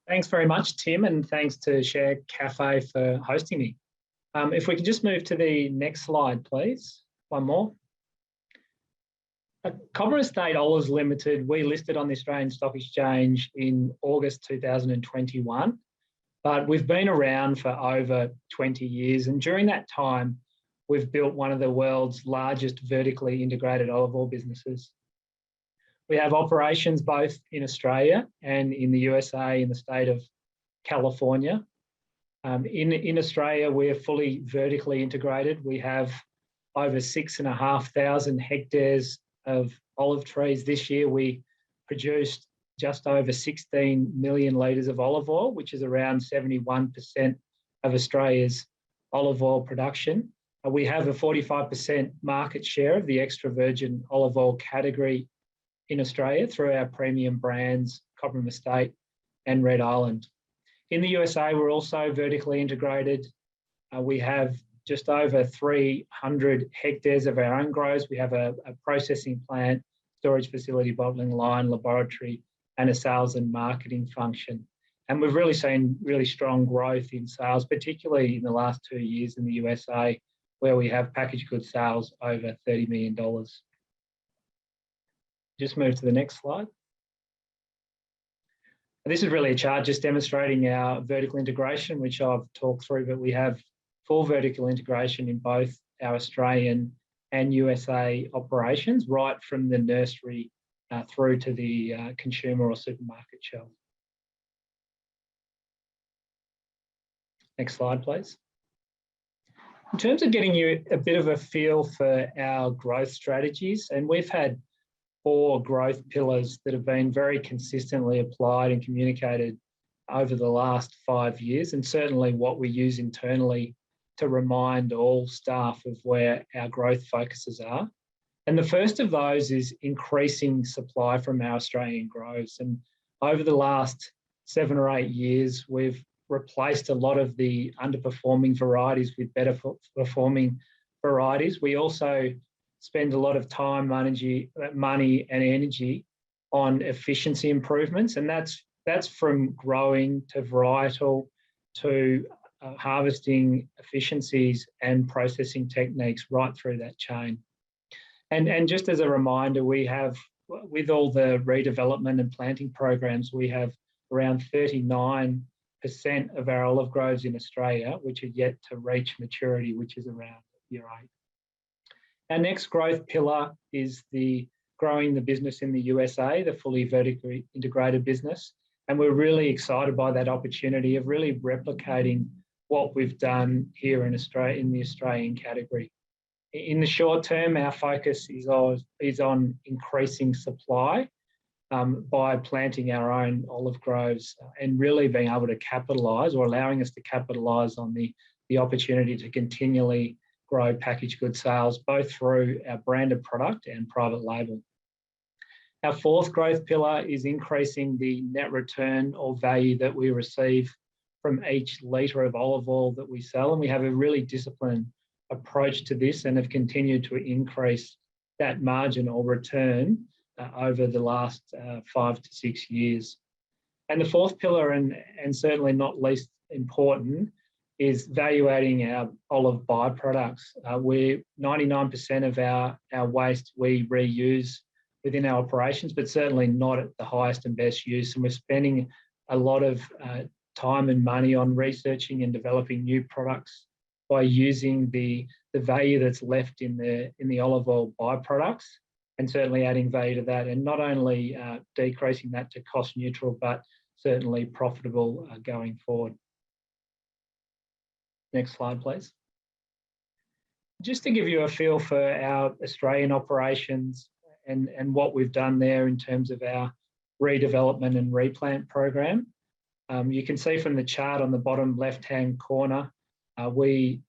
Thanks very much, Tim, and thanks to Share Cafe for hosting me. If we can just move to the next slide, please. One more. Cobram Estate Olives Limited, we listed on the Australian Stock Exchange in August 2021, but we've been around for over 20 years. And during that time, we've built one of the world's largest vertically integrated olive oil businesses. We have operations both in Australia and in the USA in the state of California. In Australia, we're fully vertically integrated. We have over 6,500 hectares of olive trees. This year, we produced just over 16 million litres of olive oil, which is around 71% of Australia's olive oil production. We have a 45% market share of the extra virgin olive oil category in Australia through our premium brands, Cobram Estate and Red Island. In the USA, we're also vertically integrated. We have just over 300 hectares of our own grows. We have a processing plant, storage facility, bottling line, laboratory, and a sales and marketing function. And we've really seen really strong growth in sales, particularly in the last 2 years in the USA, where we have packaged goods sales over $30 million. Just move to the next slide. This is really a chart just demonstrating our vertical integration, which I've talked through, but we have full vertical integration in both our Australian and USA operations, right from the nursery through to the consumer or supermarket shelf. Next slide, please. In terms of getting you a bit of a feel for our growth strategies, and we've had 4 growth pillars that have been very consistently applied and communicated over the last 5 years, and certainly what we use internally to remind all staff of where our growth focuses are. And the first of those is increasing supply from our Australian groves. And over the last 7 or 8 years, we've replaced a lot of the underperforming varieties with better performing varieties. We also spend a lot of time, money and energy on efficiency improvements. And that's from growing to varietal to harvesting efficiencies and processing techniques right through that chain. And just as a reminder, we have, with all the redevelopment and planting programs, we have around 39% of our olive groves in Australia, which are yet to reach maturity, which is around year 8. Our next growth pillar is growing the business in the USA, the fully vertically integrated business. And we're really excited by that opportunity of really replicating what we've done here in Australia, in the Australian category. In the short term, our focus is on increasing supply by planting our own olive groves and really being able to capitalise, or allowing us to capitalise on the opportunity to continually grow packaged goods sales, both through our branded product and private label. Our 4th growth pillar is increasing the net return or value that we receive from each litre of olive oil that we sell. And we have a really disciplined approach to this and have continued to increase that margin or return over the last 5 to 6 years. And the 4th pillar, and certainly not least important, is valuating our olive byproducts. We're 99% of our waste we reuse within our operations, but certainly not at the highest and best use. And we're spending a lot of time and money on researching and developing new products by using the value that's left in the olive oil byproducts, and certainly adding value to that, and not only decreasing that to cost neutral, but certainly profitable going forward. Next slide, please. Just to give you a feel for our Australian operations and what we've done there in terms of our redevelopment and replant program. You can see from the chart on the bottom left-hand corner, we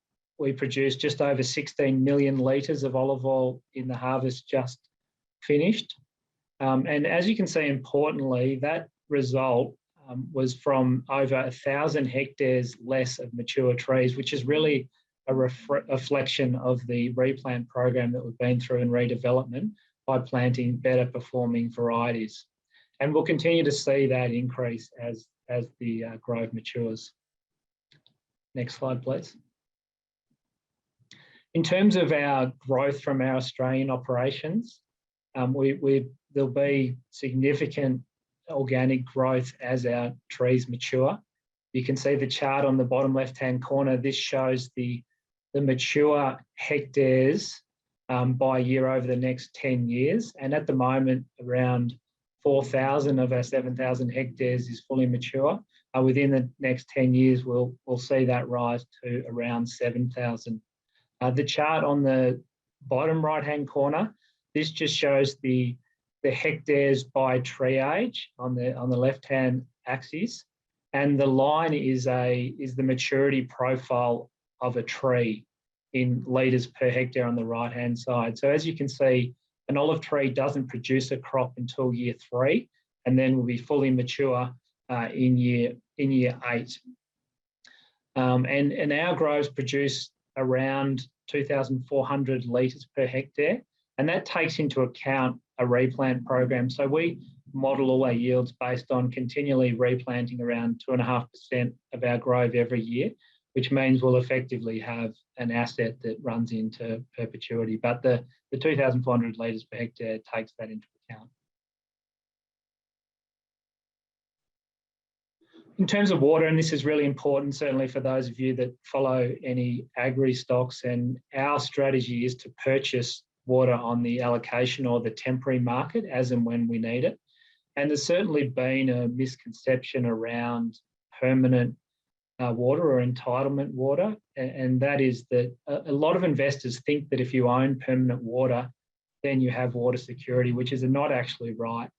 produced just over 16 million litres of olive oil in the harvest just finished. And as you can see, importantly, that result was from over 1,000 hectares less of mature trees, which is really a reflection of the replant program that we've been through in redevelopment by planting better performing varieties. And we'll continue to see that increase as the grove matures. Next slide, please. In terms of our growth from our Australian operations, there'll be significant organic growth as our trees mature. You can see the chart on the bottom left-hand corner. This shows the mature hectares by year over the next 10 years. And at the moment, around 4,000 of our 7,000 hectares is fully mature. Within the next 10 years, we'll see that rise to around 7,000. The chart on the bottom right-hand corner, this just shows the hectares by tree age on the left-hand axis, and the line is the maturity profile of a tree in litres per hectare on the right-hand side. So as you can see, an olive tree doesn't produce a crop until year 3, and then will be fully mature in year 8. And our groves produce around 2,400 litres per hectare, and that takes into account a replant program. So we model all our yields based on continually replanting around 2.5% of our grove every year, which means we'll effectively have an asset that runs into perpetuity. But the 2,400 litres per hectare takes that into account. In terms of water, and this is really important, certainly for those of you that follow any agri stocks, and our strategy is to purchase water on the allocation or the temporary market as and when we need it. And there's certainly been a misconception around permanent water or entitlement water, and that is that a lot of investors think that if you own permanent water, then you have water security, which is not actually right.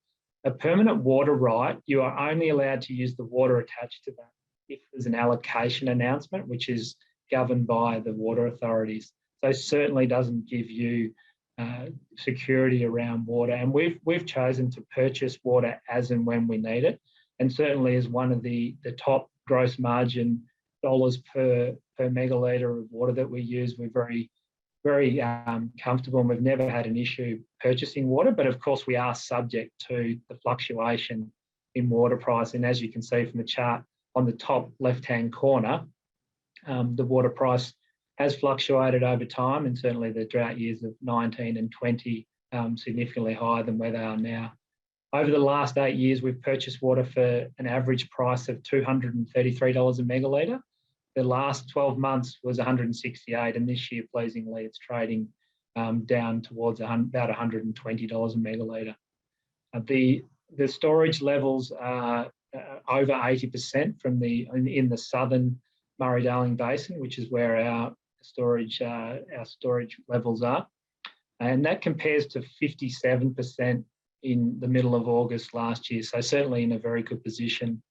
A permanent water right, you are only allowed to use the water attached to that if there's an allocation announcement, which is governed by the water authorities. So certainly doesn't give you security around water. And we've chosen to purchase water as and when we need it, and certainly is one of the top gross margin dollars per megalitre of water that we use. We're very, very comfortable, and we've never had an issue purchasing water, but of course we are subject to the fluctuation in water price. And as you can see from the chart on the top left-hand corner, the water price has fluctuated over time, and certainly the drought years of 19 and 20 significantly higher than where they are now. Over the last 8 years, we've purchased water for an average price of $233 a megalitre. The last 12 months was 168, and this year, pleasingly, it's trading down towards about $120 a megalitre. The storage levels are over 80% in the southern Murray-Darling Basin, which is where our storage levels are, and that compares to 57% in the middle of August last year. So certainly in a very good position,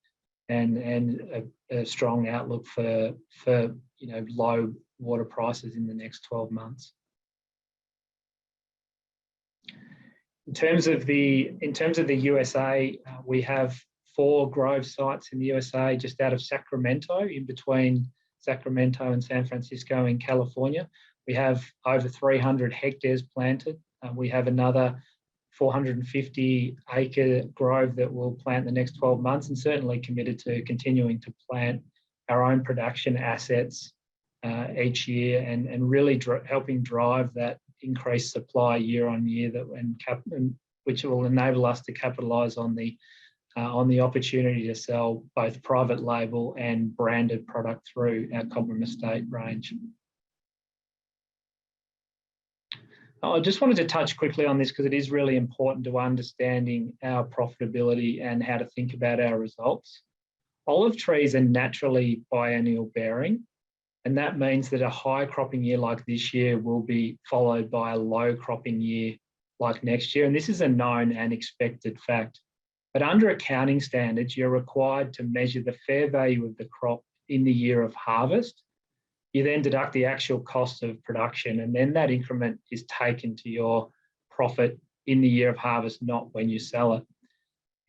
and a strong outlook for low water prices in the next 12 months. In terms of the USA, we have 4 grove sites in the USA, just out of Sacramento, in between Sacramento and San Francisco in California. We have over 300 hectares planted. We have another 450-acre grove that we'll plant in the next 12 months, and certainly committed to continuing to plant our own production assets each year, and really helping drive that increased supply year on year, which will enable us to capitalise on the opportunity to sell both private label and branded product through our Cobram Estate range. I just wanted to touch quickly on this because it is really important to understanding our profitability and how to think about our results. Olive trees are naturally biennial bearing, and that means that a high cropping year like this year will be followed by a low cropping year like next year, and this is a known and expected fact. But under accounting standards, you're required to measure the fair value of the crop in the year of harvest. You then deduct the actual cost of production, and then that increment is taken to your profit in the year of harvest, not when you sell it.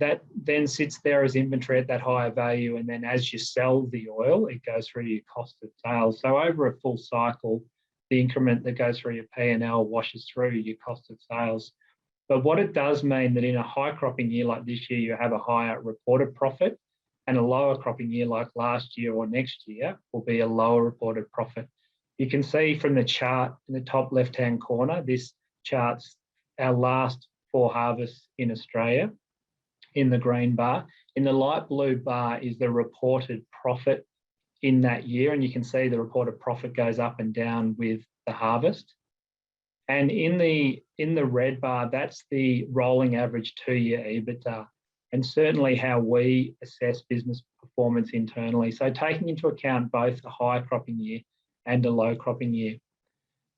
That then sits there as inventory at that higher value, and then as you sell the oil, it goes through your cost of sales. So over a full cycle, the increment that goes through your P&L washes through your cost of sales. But what it does mean that in a high cropping year like this year, you have a higher reported profit, and a lower cropping year like last year or next year will be a lower reported profit. You can see from the chart in the top left-hand corner, this chart's our last 4 harvests in Australia in the green bar. In the light blue bar is the reported profit in that year, and you can see the reported profit goes up and down with the harvest. And in the red bar, that's the rolling average 2-year EBITDA, and certainly how we assess business performance internally. So taking into account both a high cropping year and a low cropping year.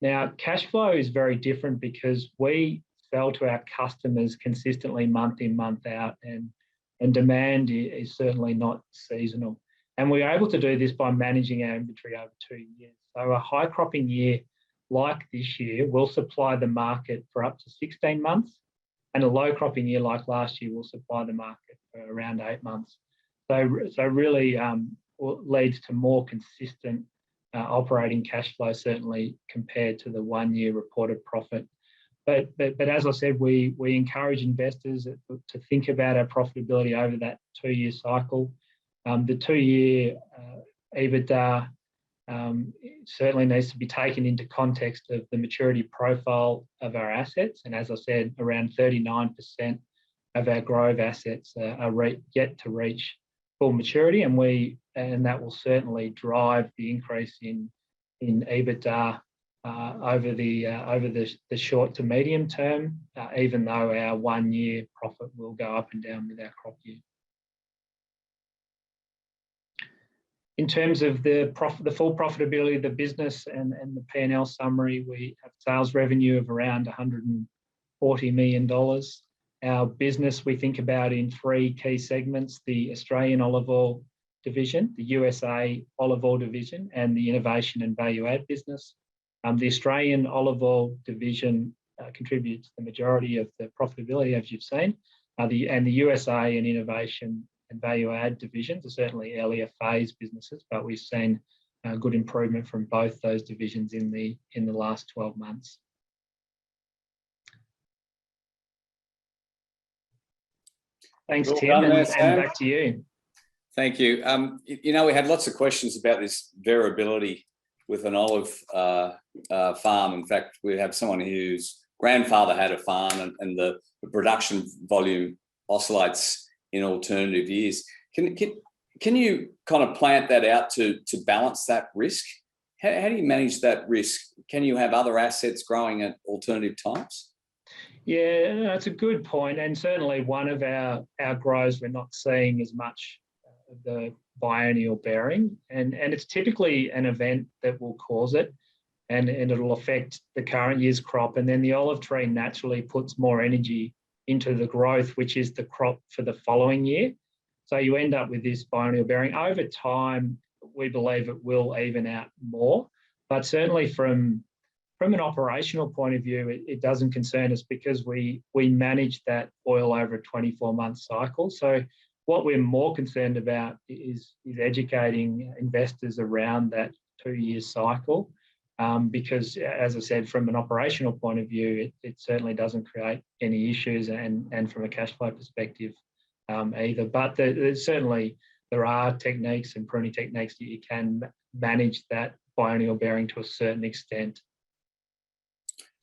Now, cash flow is very different because we sell to our customers consistently month in, month out, and demand is certainly not seasonal. And we're able to do this by managing our inventory over 2 years. So a high cropping year like this year will supply the market for up to 16 months, and a low cropping year like last year will supply the market for around 8 months. So really leads to more consistent operating cash flow, certainly compared to the 1-year reported profit. But as I said, we encourage investors to think about our profitability over that 2-year cycle. The 2-year EBITDA certainly needs to be taken into context of the maturity profile of our assets. And as I said, around 39% of our grove assets are yet to reach full maturity, and that will certainly drive the increase in EBITDA over the short to medium term, even though our 1-year profit will go up and down with our crop year. In terms of the full profitability of the business and the P&L summary, we have sales revenue of around $140 million. Our business we think about in 3 key segments: the Australian olive oil division, the USA olive oil division, and the innovation and value add business. The Australian olive oil division contributes the majority of the profitability, as you've seen, and the USA and innovation and value add divisions are certainly earlier phase businesses, but we've seen good improvement from both those divisions in the last 12 months. Thanks, Tim, and back to you. Thank you. We had lots of questions about this variability with an olive farm. In fact, we have someone whose grandfather had a farm, and the production volume oscillates in alternative years. Can you kind of plant that out to balance that risk? How do you manage that risk? Can you have other assets growing at alternative times? Yeah, that's a good point. And certainly one of our grows, we're not seeing as much of the biennial bearing. And it's typically an event that will cause it, and it'll affect the current year's crop. And then the olive tree naturally puts more energy into the growth, which is the crop for the following year. So you end up with this biennial bearing. Over time, we believe it will even out more. But certainly from an operational point of view, it doesn't concern us because we manage that oil over a 24-month cycle. So what we're more concerned about is educating investors around that 2-year cycle, because, as I said, from an operational point of view, it certainly doesn't create any issues, and from a cash flow perspective either. But there are techniques and pruning techniques that you can manage that biennial bearing to a certain extent.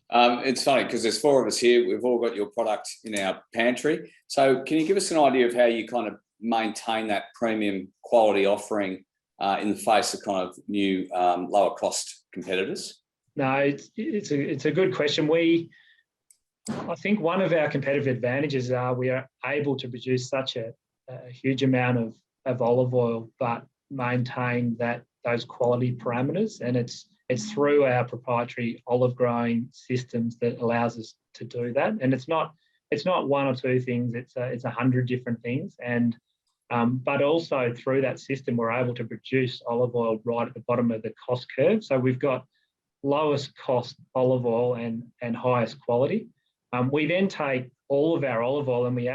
It's funny because there's 4 of us here. We've all got your product in our pantry. So can you give us an idea of how you kind of maintain that premium quality offering in the face of kind of new lower cost competitors? No, it's a good question. I think one of our competitive advantages are we are able to produce such a huge amount of olive oil, but maintain those quality parameters, and it's through our proprietary olive growing systems that allows us to do that. And it's not 1 or 2 things; it's 100 different things. And but also through that system, we're able to produce olive oil right at the bottom of the cost curve. So we've got lowest cost olive oil and highest quality. We then take all of our olive oil, and we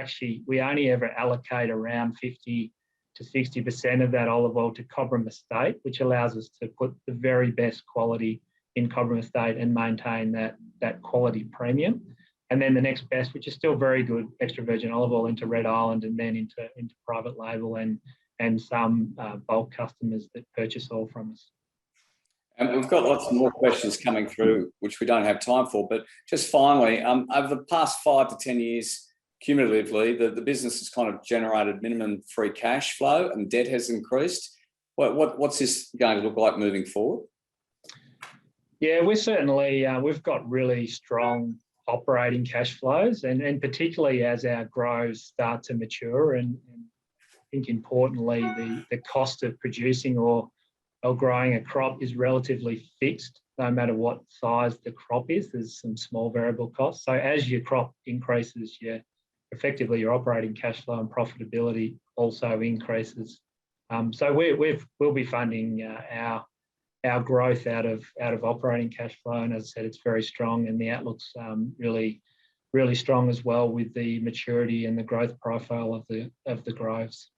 only ever allocate around 50 to 60% of that olive oil to Cobram Estate, which allows us to put the very best quality in Cobram Estate and maintain that quality premium. And then the next best, which is still very good, extra virgin olive oil, into Red Island, and then into private label and and some bulk customers that purchase oil from us. And we've got lots more questions coming through, which we don't have time for. But just finally, over the past 5 to 10 years, cumulatively, the business has kind of generated minimum free cash flow and debt has increased. What's this going to look like moving forward? Yeah, we're certainly, we've got really strong operating cash flows, and particularly as our groves start to mature, and I think importantly, the cost of producing or growing a crop is relatively fixed, no matter what size the crop is. There's some small variable costs. So as your crop increases, effectively your operating cash flow and profitability also increases. So we'll be funding our growth out of operating cash flow, and as I said, it's very strong, and the outlook's really strong as well with the maturity and the growth profile of the groves.